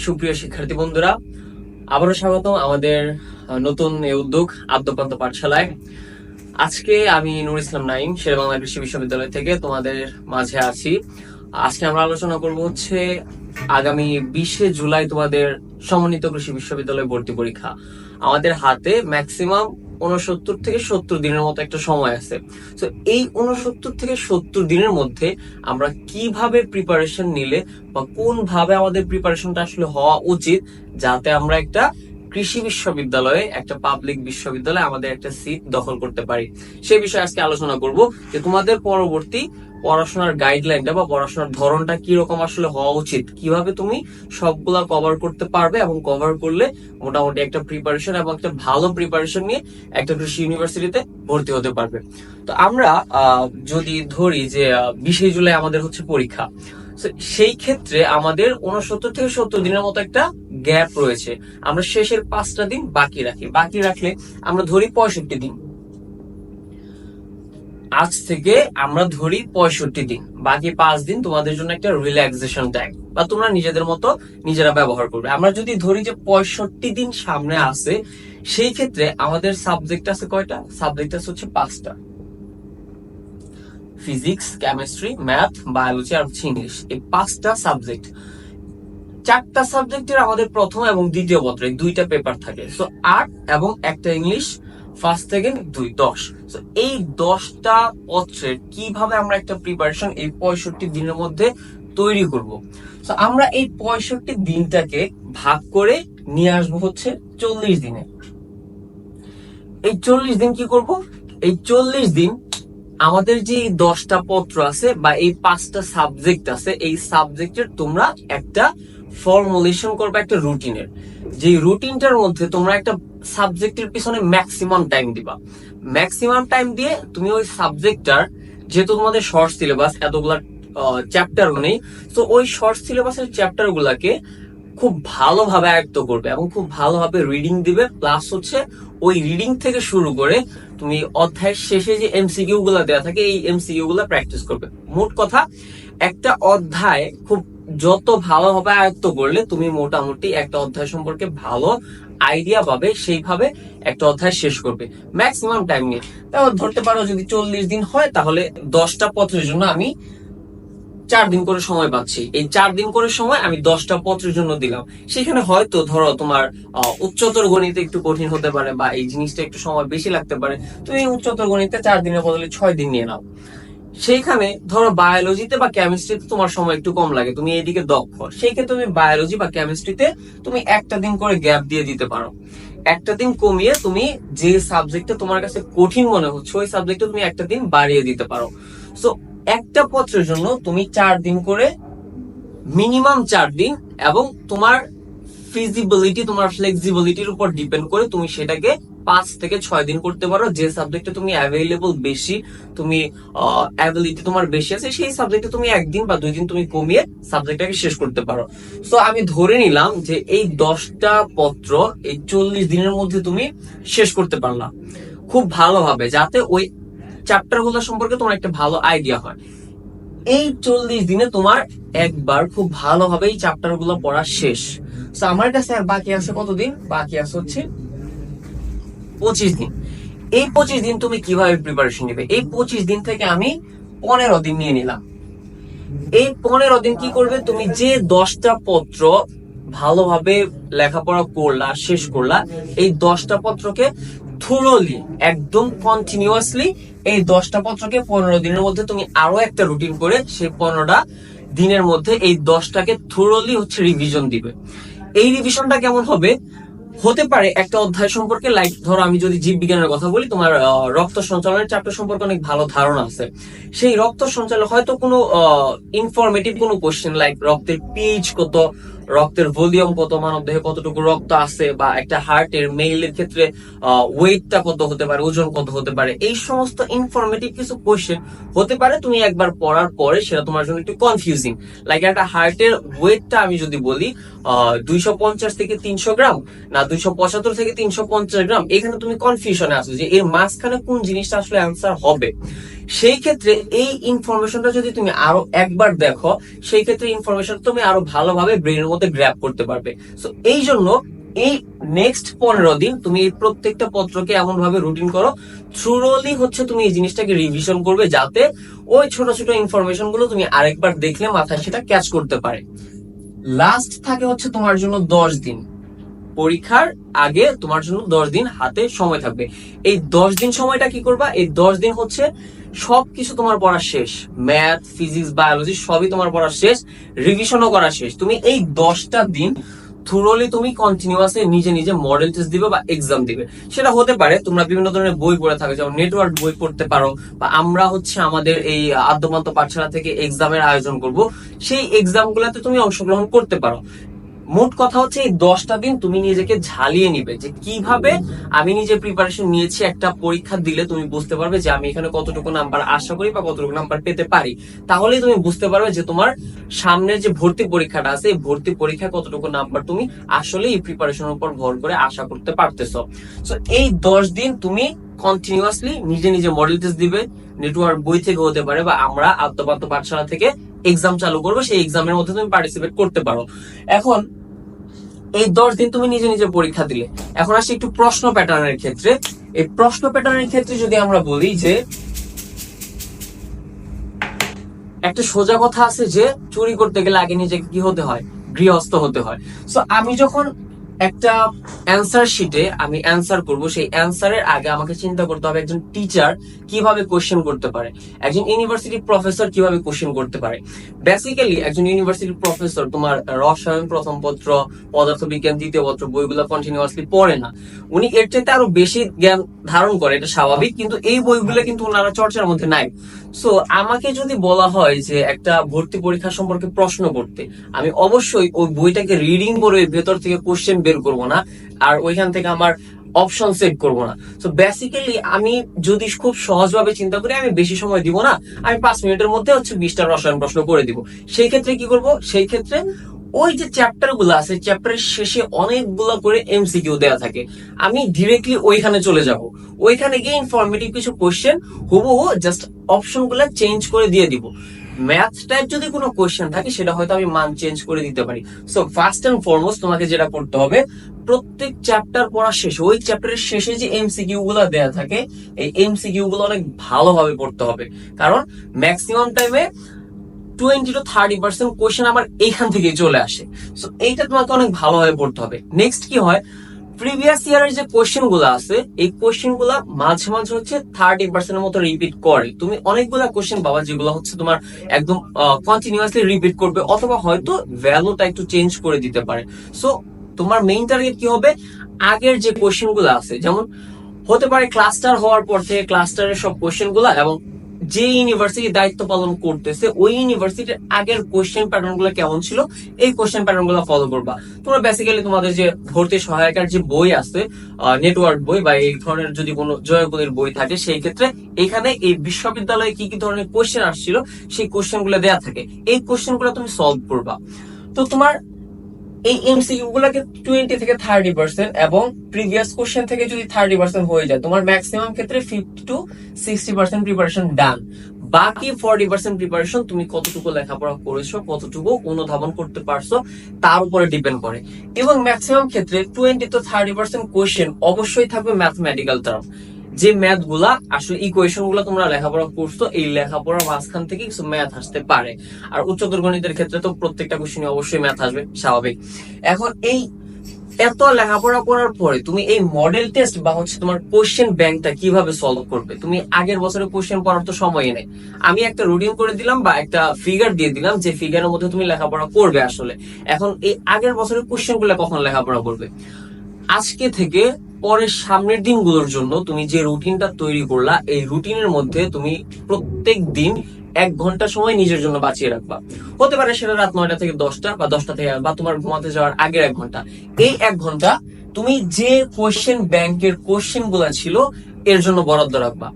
সুপ্রিয় শিক্ষার্থী বন্ধুরা, আবারও স্বাগতম আমাদের নতুন এই উদ্যোগ আদ্যপ্রান্ত পাঠশালায়। আজকে আমি নুর ইসলাম নাইম শেরেবাংলা কৃষি বিশ্ববিদ্যালয় থেকে তোমাদের মাঝে আছি। আজকে আমরা আলোচনা করব হচ্ছে আগামী 20শে জুলাই তোমাদের সমন্বিত কৃষি বিশ্ববিদ্যালয় ভর্তি পরীক্ষা। আমাদের হাতে ম্যাক্সিমাম 69 থেকে 70 দিনের মতো একটা সময় আছে। তো এই 69 থেকে 70 দিনের মধ্যে আমরা কিভাবে প্রিপারেশন নিলে বা কোন ভাবে আমাদের প্রিপারেশনটা আসলে হওয়া উচিত, যাতে আমরা একটা কৃষি বিশ্ববিদ্যালয়ে, একটা পাবলিক বিশ্ববিদ্যালয়ে আমাদের একটা সিট দখল করতে পারি, সেই বিষয়ে আজকে আলোচনা করব। যে তোমাদের পরবর্তী পড়াশোনার গাইডলাইনটা বা পড়াশোনার ধরনটা কি রকম আসলে হওয়া উচিত, কিভাবে তুমি সবগুলা কভার করতে পারবে এবং কভার করলে মোটামুটি একটা প্রিপারেশন এবং একটা ভালো প্রিপারেশন নিয়ে একটা কৃষি ইউনিভার্সিটিতে ভর্তি হতে পারবে। তো আমরা যদি ধরি যে 20শে জুলাই আমাদের হচ্ছে পরীক্ষা, সেই ক্ষেত্রে আমাদের 69 থেকে 70 দিনের মতো একটা গ্যাপ রয়েছে। আমরা শেষের 5টা দিন বাকি রাখলে আমরা ধরি 65 দিন। আজ থেকে আমরা ধরি 65 দিন, বাকি 5 দিন তোমাদের জন্য একটা রিল্যাক্সেশন টাইম বা তোমরা নিজেদের মতো নিজেরা ব্যবহার করবে। আমরা যদি ধরি যে 65 দিন সামনে আছে, সেই ক্ষেত্রে আমাদের সাবজেক্ট আছে কয়টা? সাবজেক্ট আছে হচ্ছে 5টা: ফিজিক্স, কেমিস্ট্রি, ম্যাথ, বায়োলজি আর হচ্ছে ইংলিশ। এই 5টা সাবজেক্ট, 4টা সাবজেক্টের আমাদের প্রথম এবং দ্বিতীয় পত্রে 2টা পেপার থাকে। সো 8 এবং একটা ইংলিশ, ফার্স্ট সেকেন্ড 2, 10। সো এই 10টা পত্রের কিভাবে আমরা একটা প্রিপারেশন এই 65 দিনের মধ্যে তৈরি করব। সো আমরা এই 65 দিনটাকে ভাগ করে নিয়ে আসবো হচ্ছে 40 দিনে। এই 40 দিন কি করব? এই 40 দিন আমাদের যে 10টা পত্র আছে বা এই 5টা সাবজেক্ট আছে, এই সাবজেক্টের তোমরা একটা ফর্মুলেশন করবে, একটা রুটিনের। যে রুটিনটার মধ্যে তোমরা একটা সাবজেক্টের পিছনে ম্যাক্সিমাম টাইম দিবা। ম্যাক্সিমাম টাইম দিয়ে তুমি ওই সাবজেক্টটার, যেহেতু তোমাদের শর্ট সিলেবাস, এতগুলা চ্যাপ্টারও নেই, তো ওই শর্ট সিলেবাসের চ্যাপ্টার গুলাকে খুব ভালোভাবে আয়ত্ত করবে এবং খুব ভালোভাবে রিডিং দিবে। প্লাস হচ্ছে ওই রিডিং থেকে শুরু করে তুমি অধ্যায়ের শেষে যে এমসিকিউ গুলা দেওয়া থাকে, এই এমসিকিউ গুলা প্র্যাকটিস করবে। মোট কথা, একটা অধ্যায় খুব যত ভালোভাবে আয়ত্ত করলে তুমি মোটামুটি একটা অধ্যায় সম্পর্কে ভালো আইডিয়া পাবে, সেইভাবে একটা অধ্যায় শেষ করবে ম্যাক্সিমাম টাইম নিয়ে। তাহলে ধরতে পারো যদি 40 দিন হয়, তাহলে 10টা পত্রের জন্য আমি 4 দিন করে সময় পাচ্ছি। এই 4 দিন করে সময় আমি 10টা পত্রের জন্য দিলাম। সেখানে হয়তো ধরো তোমার উচ্চতর গণিতে একটু কঠিন হতে পারে বা এই জিনিসটা একটু সময় বেশি লাগতে পারে, তুমি উচ্চতর গণিতে 4 দিনের বদলে 6 দিন নিয়ে নাও। সেইখানে ধরো বায়োলজিতে বা কেমিস্ট্রিতে তোমার সময় একটু কম লাগে, তুমি এইদিকে দক্ষ, সেই ক্ষেত্রে তুমি বায়োলজি বা কেমিস্ট্রিতে তুমি একটা দিন করে গ্যাপ দিয়ে দিতে পারো। একটা দিন কমিয়ে তুমি যে সাবজেক্টটা তোমার কাছে কঠিন মনে হচ্ছে, ওই সাবজেক্টে তুমি একটা দিন বাড়িয়ে দিতে পারো। সো একটা পত্রের জন্য তুমি 4 দিন করে, মিনিমাম 4 দিন, এবং তোমার ফিজিবিলিটি, তোমার ফ্লেক্সিবিলিটির উপর ডিপেন্ড করে তুমি সেটাকে 5 থেকে 6 দিন করতে পারো। যে সাবজেক্টে তুমি অ্যাভেলেবল বেশি, তুমি অ্যাবিলিটি তোমার বেশি আছে, সেই সাবজেক্টে তুমি 1 দিন বা 2 দিন তুমি কমিয়ে সাবজেক্টটাকে শেষ করতে পারো। সো আমি ধরে নিলাম যে এই 10টা পত্র এই 40 দিনের মধ্যে তুমি শেষ করতে পারলা খুব ভালোভাবে, যাতে ওই চ্যাপ্টার গুলো সম্পর্কে তোমার একটা ভালো আইডিয়া হয়। এই 40 দিনে তোমার একবার খুব ভালোভাবে এই চ্যাপ্টার গুলো পড়া শেষ। তো আমার কাছে আর বাকি আছে কতদিন? বাকি আছে হচ্ছে 25 দিন। এই 25 দিন তুমি কিভাবে প্রিপারেশন নিবে? এই 25 দিন থেকে আমি 15 দিন নিয়ে নিলাম। এই 15 দিন কি করবে? তুমি যে 10টা পত্র ভালোভাবে লেখাপড়া করলা, শেষ করলা, এই 10টা পত্রকে থোরলি, একদম কন্টিনিউয়াসলি এই 10টা পত্রকে 15 দিনের মধ্যে তুমি আরো একটা রুটিন করে সেই 15টা দিনের মধ্যে এই 10টাকে থোরলি হচ্ছে রিভিশন দিবে। এই রিভিশনটা কেমন হবে? হতে পারে একটা অধ্যায় সম্পর্কে, লাইক ধরো আমি যদি জীববিজ্ঞানের কথা বলি, তোমার রক্ত সঞ্চালনের চ্যাপ্টার সম্পর্কে অনেক ভালো ধারণা আছে। সেই রক্ত সঞ্চালন হয়তো কোনো ইনফরমেটিভ কোনো কোশ্চেন, লাইক রক্তের পিএইচ কত, রক্তের ভলিউম কত, মানব দেহে কতটুকু রক্ত আছে, বা একটা হার্টের মেইলের ক্ষেত্রে ওয়েটটা কত হতে পারে, ওজন কত হতে পারে, এই সমস্ত ইনফরমেটিভ কিছু কোশ্চেন হতে পারে। তুমি একবার পড়ার পরে সেটা তোমার জন্য একটু কনফিউজিং, লাইক একটা হার্টের ওয়েটটা আমি যদি বলি 250 থেকে 300 গ্রাম, না 275 থেকে 350 গ্রাম, এখানে তুমি কনফিউশনে আছো যে এর মাঝখানে কোন জিনিসটা আসলে অ্যান্সার হবে। সেই ক্ষেত্রে এই ইনফরমেশনটা যদি তুমি আরো একবার দেখো, সেই ক্ষেত্রে ইনফরমেশন তুমি আরো ভালোভাবে ব্রেনের মধ্যে গ্র্যাব করতে পারবে। সো এই জন্য এই নেক্সট 15 দিন তুমি এই প্রত্যেকটা পত্রকে এমন ভাবে রুটিন করো, থ্রুলি হচ্ছে তুমি এই জিনিসটাকে রিভিশন করবে, যাতে ওই ছোট ছোট ইনফরমেশন গুলো তুমি আরেকবার দেখলে মাথায় সেটা ক্যাচ করতে পারে। লাস্ট থাকে হচ্ছে তোমার জন্য 10 দিন। পরীক্ষার আগে তোমার জন্য 10 দিন হাতে সময় থাকবে। এই 10 দিন সময়টা কি করবা? এই 10 দিন হচ্ছে সবকিছু তোমার পড়া শেষ, ম্যাথ, ফিজিক্স, বায়োলজি সবই তোমার পড়া শেষ, রিভিশনও করা শেষ। তুমি এই 10টা দিন থ্রোলি তুমি কন্টিনিউয়াসলি নিজে নিজে মডেল টেস্ট দিবে বা এক্সাম দিবে। সেটা হতে পারে তোমরা বিভিন্ন ধরনের বই পড়ে থাকো, যেমন নেটওয়ার্ক বই পড়তে পারো, বা আমরা হচ্ছে আমাদের এই আদ্যমান্ত পাঠশালা থেকে এক্সামের আয়োজন করব, সেই এক্সাম গুলাতে তুমি অংশগ্রহণ করতে পারো। মোট কথা হচ্ছে এই 10টা দিন তুমি নিজেকে ঝালিয়ে নিবে যে কিভাবে আমি নিজে প্রিপারেশন নিয়েছি। একটা পরীক্ষা দিলে তুমি বুঝতে পারবে যে আমি এখানে কতটুকু নাম্বার আশা করি বা কতটুকু নাম্বার পেতে পারি। তাহলেই তুমি বুঝতে পারবে যে তোমার সামনের যে ভর্তি পরীক্ষাটা আছে, এই ভর্তি পরীক্ষায় কতটুকু নাম্বার তুমি আসলে এই প্রিপারেশনের উপর ভর করে আশা করতে পারতেছো। সো এই 10 দিন তুমি কন্টিনিউয়াসলি নিজে নিজে মডেল টেস্ট দিবে, নেটওয়ার্ক বই থেকে হতে পারে, বা আমরা আদ্যপান্ত পাঠশালা থেকে এক্সাম চালু করবো, সেই এক্সামের মধ্যে তুমি পার্টিসিপেট করতে পারো। এখন এই 10 দিন তুমি নিজে নিজে পরীক্ষা দিলে। এখন আসি একটু প্রশ্ন প্যাটার্নের ক্ষেত্রে। এই প্রশ্ন প্যাটার্নের ক্ষেত্রে যদি আমরা বলি যে একটা সোজা কথা আছে যে চুরি করতে গেলে আগে নিজেকে কি হতে হয়? গৃহস্থ হতে হয়। সো আমি যখন একটা অ্যান্সার শিটে আমি অ্যান্সার করব, সেই অ্যান্সারের আগে আমাকে চিন্তা করতে হবে একজন টিচার কিভাবে কোশ্চেন করতে পারে, একজন ইউনিভার্সিটি প্রফেসর কিভাবে কোশ্চেন করতে পারে। বেসিক্যালি একজন ইউনিভার্সিটি প্রফেসর তোমার রসায়ন প্রথম পত্র, পদার্থবিজ্ঞান দ্বিতীয় পত্র বইগুলো কন্টিনিউয়াসলি পড়ে না। উনি এর চাইতে আরো বেশি জ্ঞান ধারণ করে, এটা স্বাভাবিক, কিন্তু এই বইগুলো কিন্তু ওনারা চর্চার মধ্যে নাই। সো আমাকে যদি বলা হয় যে একটা ভর্তি পরীক্ষা সম্পর্কে প্রশ্ন করতে, আমি অবশ্যই ওই বইটাকে রিডিং করে ভেতর থেকে কোশ্চেন বের করবো না, আর ওইখান থেকে আমার অপশন সেট করবো না। তো বেসিক্যালি আমি যদি খুব সহজভাবে চিন্তা করি, আমি বেশি সময় দিব না, আমি 5 মিনিটের মধ্যে হচ্ছে 20টা রসায়ন প্রশ্ন করে দিব। সেই ক্ষেত্রে কি করব? সেই ক্ষেত্রে ওই যে চ্যাপ্টার গুলো আছে, চ্যাপ্টারের শেষে অনেকগুলো করে এমসিকিউ দেওয়া থাকে, আমি ডিরেক্টলি ওইখানে চলে যাব, ওইখানে গিয়ে ইনফরমেটিভ কিছু কোশ্চেন হুবহু জাস্ট অপশন গুলা চেঞ্জ করে দিয়ে দিব। ম্যাথ টাইপ যদি কোনো কোশ্চেন থাকে, সেটা হয়তো আমি মান চেঞ্জ করে দিতে পারি। সো ফার্স্ট এন্ড ফরমোস্ট তোমাকে যেটা করতে হবে, প্রত্যেক চ্যাপ্টার পড়া শেষে ওই চ্যাপ্টারের শেষে যে এমসিকিউ গুলো দেওয়া থাকে, এই এমসিকিউ গুলো অনেক ভালোভাবে পড়তে হবে, কারণ ম্যাক্সিমাম টাইমে 20 to 30% কোশ্চেন আমার এইখান থেকে চলে আসে। সো এইটা তোমাকে অনেক ভালোভাবে পড়তে হবে। নেক্সট কি হয়, প্রিভিয়াস ইয়ারের যে কোশ্চেন গুলো আছে, এই কোশ্চেন গুলা মাঝে মাঝে হচ্ছে 30% এর মতো রিপিট করে। তুমি অনেকগুলা কোশ্চেন পাবা যেগুলো হচ্ছে তোমার একদম কন্টিনিউয়াসলি রিপিট করবে, অথবা হয়তো ভ্যালুটা একটু চেঞ্জ করে দিতে পারে। সো তোমার মেইন টার্গেট কি হবে, আগের যে কোশ্চেন গুলো আছে, যেমন হতে পারে ক্লাস্টার হওয়ার পর থেকে ক্লাস্টারের সব কোশ্চেন গুলা, এবং যে ইউনিভার্সিটি দায়িত্ব পালন করতেছে ওই ইউনিভার্সিটির আগের কোশ্চেন প্যাটার্ন গুলো কেমন ছিল, এই কোশ্চেন প্যাটার্ন গুলো ফলো করবা। তোমরা বেসিক্যালি তোমাদের যে ভর্তি সহায়কার যে বই আছে, নেটওয়ার্ক বই বা এই ধরনের যদি কোনো জয়গুলির বই থাকে, সেই ক্ষেত্রে এখানে এই বিশ্ববিদ্যালয়ে কি কি ধরনের কোশ্চেন আসছিল সেই কোশ্চেন গুলো দেওয়া থাকে, এই কোশ্চেন গুলো তুমি সলভ করবা। তো তোমার এই এমসিকিউ গুলাকে 20 থেকে 30%, এবং প্রিভিয়াস কোশ্চেন থেকে যদি 30% হয়ে যায়, তোমার ম্যাক্সিমাম ক্ষেত্রে 50 to 60% প্রিপারেশন ডান। বাকি 40% প্রিপারেশন তুমি কতটুকু লেখাপড়া করেছো, কতটুকু অনুধাবন করতে পারছো, তার উপরে ডিপেন্ড করে। এবং ম্যাক্সিমাম ক্ষেত্রে 20 to 30% কোশ্চেন অবশ্যই থাকবে ম্যাথমেটিক্যাল টার্ম, যে ম্যাথ গুলা আসলে ইকুয়েশন গুলা তোমরা লেখাপড়া করছো, এই লেখাপড়ার মাঝখান থেকে কিছু ম্যাথ আসতে পারে। আর উচ্চতর গণিতের ক্ষেত্রে তো প্রত্যেকটা কোশ্চেনে অবশ্যই ম্যাথ আসবে, স্বাভাবিক। এখন এই এত লেখাপড়া করার পরে তুমি এই মডেল টেস্ট বা হচ্ছে তোমার কোশ্চেন ব্যাংকটা কিভাবে সলভ করবে? তুমি আগের বছরের কোশ্চেন পড়ার তো সময় নেই, আমি একটা রুটিন করে দিলাম বা একটা ফিগার দিয়ে দিলাম, যে ফিগারের মধ্যে তুমি লেখাপড়া করবে আসলে। এখন এই আগের বছরের কোশ্চেন গুলো কখন লেখাপড়া করবে? আজকে থেকে পরের সামনের দিনগুলোর জন্য তুমি যে রুটিনটা তৈরি করলা, এই রুটিনের মধ্যে তুমি প্রত্যেক দিন 1 ঘন্টা সময় নিজের জন্য বাঁচিয়ে রাখবা। হতে পারে সেটা রাত 9টা থেকে 10টা, বা 10টা থেকে, বা তোমার ঘুমাতে যাওয়ার আগের 1 ঘন্টা। এই 1 ঘন্টা তুমি যে কোশ্চেন ব্যাংকের কোশ্চেন গুলা ছিল এর জন্য বরাদ্দ রাখবা।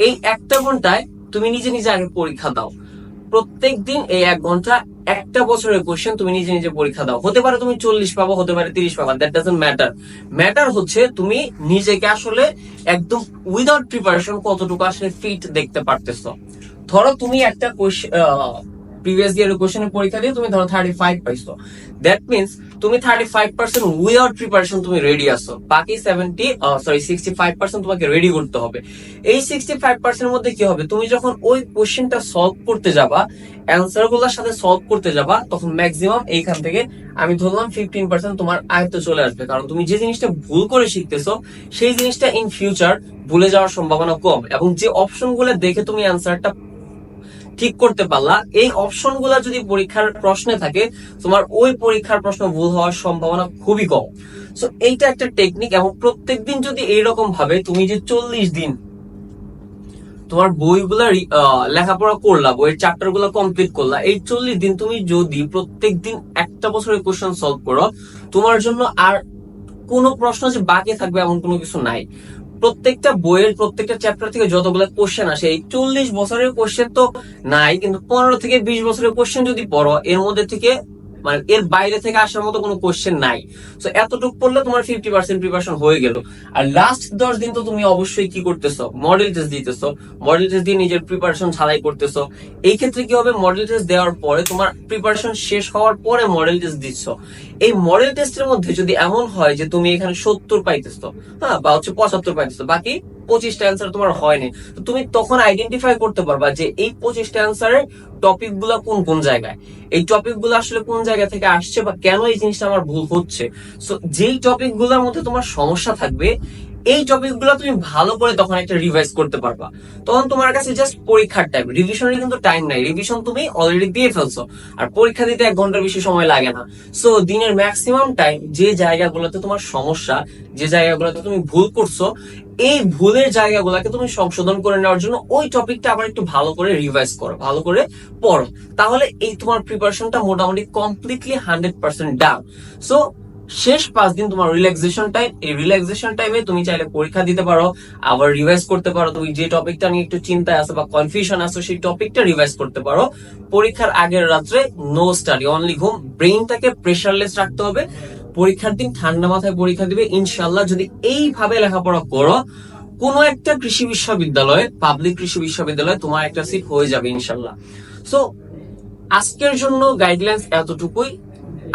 এই 1টা ঘন্টায় তুমি নিজে নিজে আগে পরীক্ষা দাও। প্রত্যেক দিন এই 1 ঘন্টা একটা বছরের কোশ্চেন তুমি নিজে নিজে পরীক্ষা দাও, হতে পারে তুমি 40 পাবো, হতে পারে 30 পাবা, দ্যাট ডাজন্ট ম্যাটার। ম্যাটার হচ্ছে তুমি নিজেকে আসলে একদম উইদাউট প্রিপারেশন কতটুকু আসলে ফিট দেখতে পারতেছো। ধরো তুমি একটা প্রিভিয়াস ইয়ারের কোশ্চেনের পরীক্ষা দিয়ে তুমি ধরো 35 পাইছো, দ্যাট মিনস তুমি 35% উইদাউট প্রিপারেশন তুমি রেডি আছো, বাকি 65% তোমাকে রেডি করতে হবে। এই 65% মধ্যে কি হবে, তুমি যখন ওই কোশ্চেনটা সলভ করতে যাবা, অ্যান্সার গুলোর সাথে সলভ করতে যাবা, তখন ম্যাক্সিমাম এইখান থেকে আমি ধরলাম 15% তোমার আয়ত্তে চলে আসবে। কারণ তুমি যে জিনিসটা ভুল করে শিখতেছো সেই জিনিসটা ইন ফিউচার ভুলে যাওয়ার সম্ভাবনা কম, এবং যে অপশন গুলো দেখে তুমি অ্যান্সারটা ঠিক করতে পারলা, এই অপশন গুলা যদি পরীক্ষার প্রশ্নে থাকে, তোমার ওই পরীক্ষার প্রশ্ন ভুল হওয়ার সম্ভাবনা খুবই কম। সো এইটা একটা টেকনিক, এবং প্রত্যেকদিন যদি এইরকম ভাবে তুমি যে 40 দিন তোমার বইগুলা লেখাপড়া করলা, বইয়ের চ্যাপ্টার গুলা কমপ্লিট করলা, এই 40 দিন তুমি যদি প্রত্যেক দিন একটা বছরের কোশ্চেন সলভ করো, তোমার জন্য আর কোনো প্রশ্ন যে বাকি থাকবে এমন কোনো কিছু নাই। প্রত্যেকটা বইয়ের প্রত্যেকটা চ্যাপ্টার থেকে যতগুলো কোশ্চেন আসে, এই 40 বছরের কোশ্চেন তো নাই, কিন্তু 15 থেকে 20 বছরের কোশ্চেন যদি পড়ো, এর মধ্যে থেকে মানে এর বাইরে থেকে আসার মতো কোনো কোশ্চেন নাই। তো এতটুকু পড়লে তোমার 50% প্রিপারেশন হয়ে গেল। আর লাস্ট 10 দিন তো তুমি অবশ্যই কি করতেছো, মডেল টেস্ট দিতেছো, মডেল টেস্ট দিয়ে নিজের প্রিপারেশন ছাড়াই করতেছো। এই ক্ষেত্রে কি হবে, মডেল টেস্ট দেওয়ার পরে তোমার প্রিপারেশন শেষ হওয়ার পরে মডেল টেস্ট দিচ্ছ, এই মডেল টেস্টের মধ্যে যদি এমন হয় যে তুমি এখানে 70 পাইতেছো, হ্যাঁ, বা হচ্ছে 75 পাইতেছো, বাকি 25টা অ্যান্সার তোমার হয়নি, তো তুমি তখন আইডেন্টিফাই করতে পারবা যে এই 25টা অ্যান্সারের টপিক গুলা কোন কোন জায়গায়, এই টপিক গুলো আসলে কোন জায়গা থেকে আসছে, বা কেন এই জিনিসটা আমার ভুল হচ্ছে। সো যেই টপিক গুলোর মধ্যে তোমার সমস্যা থাকবে, এই টপিক গুলো তুমি ভালো করে তখন একটা রিভাইজ করতে পারবা। তখন তোমার কাছে জাস্ট পরীক্ষার টাইম, রিভিশনের কিন্তু টাইম নাই, রিভিশন তুমি অলরেডি দিয়ে ফেলছো, আর পরীক্ষা দিতে 1 ঘন্টার বেশি সময় লাগে না। সো দিনের ম্যাক্সিমাম টাইম যে জায়গাগুলোতে তোমার সমস্যা, যে জায়গাগুলোতে তুমি ভুল করছো, এই ভুলের জায়গাগুলোকে তুমি সংশোধন করে নেওয়ার জন্য ওই টপিকটা আবার একটু ভালো করে রিভাইজ করো, ভালো করে পড়ো, তাহলে এই তোমার প্রিপারেশনটা মোটামুটি কমপ্লিটলি 100% ডান। সো শেষ 5 দিন তোমার রিল্যাক্সেশন টাইম, এই রিল্যাক্সেশন টাইমে তুমি চাইলে পরীক্ষা দিতে পারো, আবার রিভাইজ করতে পারো, তুমি যে টপিকটা নিয়ে একটু চিন্তায় আছো বা কনফিউশন আছো সেই টপিকটা রিভাইজ করতে পারো। পরীক্ষার আগের রাত্রে নো স্টাডি, অনলি ঘুম, ব্রেইনটাকে প্রেশারলেস রাখতে হবে। পরীক্ষার দিন ঠান্ডা মাথায় পরীক্ষা দিবে ইনশাল্লাহ। যদি এইভাবে লেখাপড়া করো, কোন একটা কৃষি বিশ্ববিদ্যালয়ে, পাবলিক কৃষি বিশ্ববিদ্যালয়ে তোমার একটা সিট হয়ে যাবে ইনশাল্লাহ। সো আজকের জন্য গাইডলাইন্স এতটুকুই।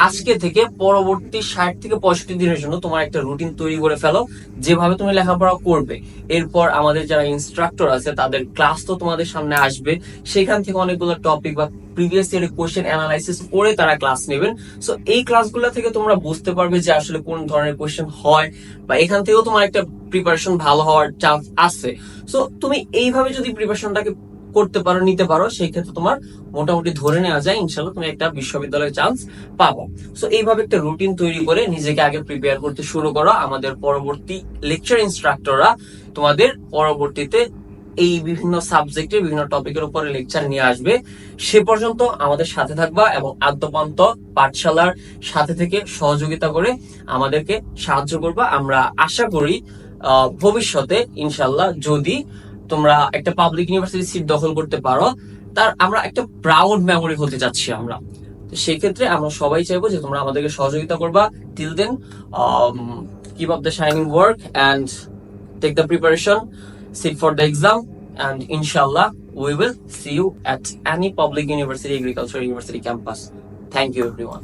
আজকে থেকে পরবর্তী 60 থেকে 65 দিনের জন্য তোমার একটা রুটিন তৈরি করে ফেলো, যেভাবে তুমি লেখাপড়া করবে। এরপর আমাদের যারা ইনস্ট্রাক্টর আছে তাদের ক্লাস তো তোমাদের সামনে আসবে, সেখান থেকে অনেকগুলো টপিক বা প্রিভিয়াস ইয়ারের কোশ্চেন অ্যানালাইসিস করে তারা ক্লাস নেবেন। সো এই ক্লাসগুলো থেকে তোমরা বুঝতে পারবে যে আসলে কোন ধরনের কোশ্চেন হয়, বা এখান থেকেও তোমার একটা প্রিপারেশন ভালো হওয়ার চান্স আছে। সো তুমি এইভাবে যদি প্রিপারেশনটাকে করতে পারো, নিতে পারো, সেই ক্ষেত্রে তোমার মোটামুটি ধরে নেওয়া যায় ইনশাল্লাহ তুমি একটা বিশ্ববিদ্যালয়ের চান্স পাবো। সো এইভাবে একটা রুটিন তৈরি করে নিজেকে আগে প্রিপেয়ার করতে শুরু করো। আমাদের পরবর্তী লেকচার ইনস্ট্রাক্টররা তোমাদের পরবর্তীতে এই বিভিন্ন সাবজেক্টের বিভিন্ন টপিকের উপরে লেকচার নিয়ে আসবে। সে পর্যন্ত আমাদের সাথে থাকবা এবং আদ্যপান্ত পাঠশালার সাথে থেকে সহযোগিতা করে আমাদেরকে সাহায্য করবা। আমরা আশা করি ভবিষ্যতে ইনশাল্লাহ যদি তোমরা একটা পাবলিক ইউনিভার্সিটি সিট দখল করতে পারো, তার আমরা একটা প্রাউড মেমোরি হতে যাচ্ছি আমরা। তো সেই ক্ষেত্রে আমরা সবাই চাইবো যে তোমরা আমাদেরকে সহযোগিতা করবা। Till then, keep up the shining work and take the preparation, sit for the exam, and inshallah we will see you at any public university, agricultural university campus. Thank you everyone.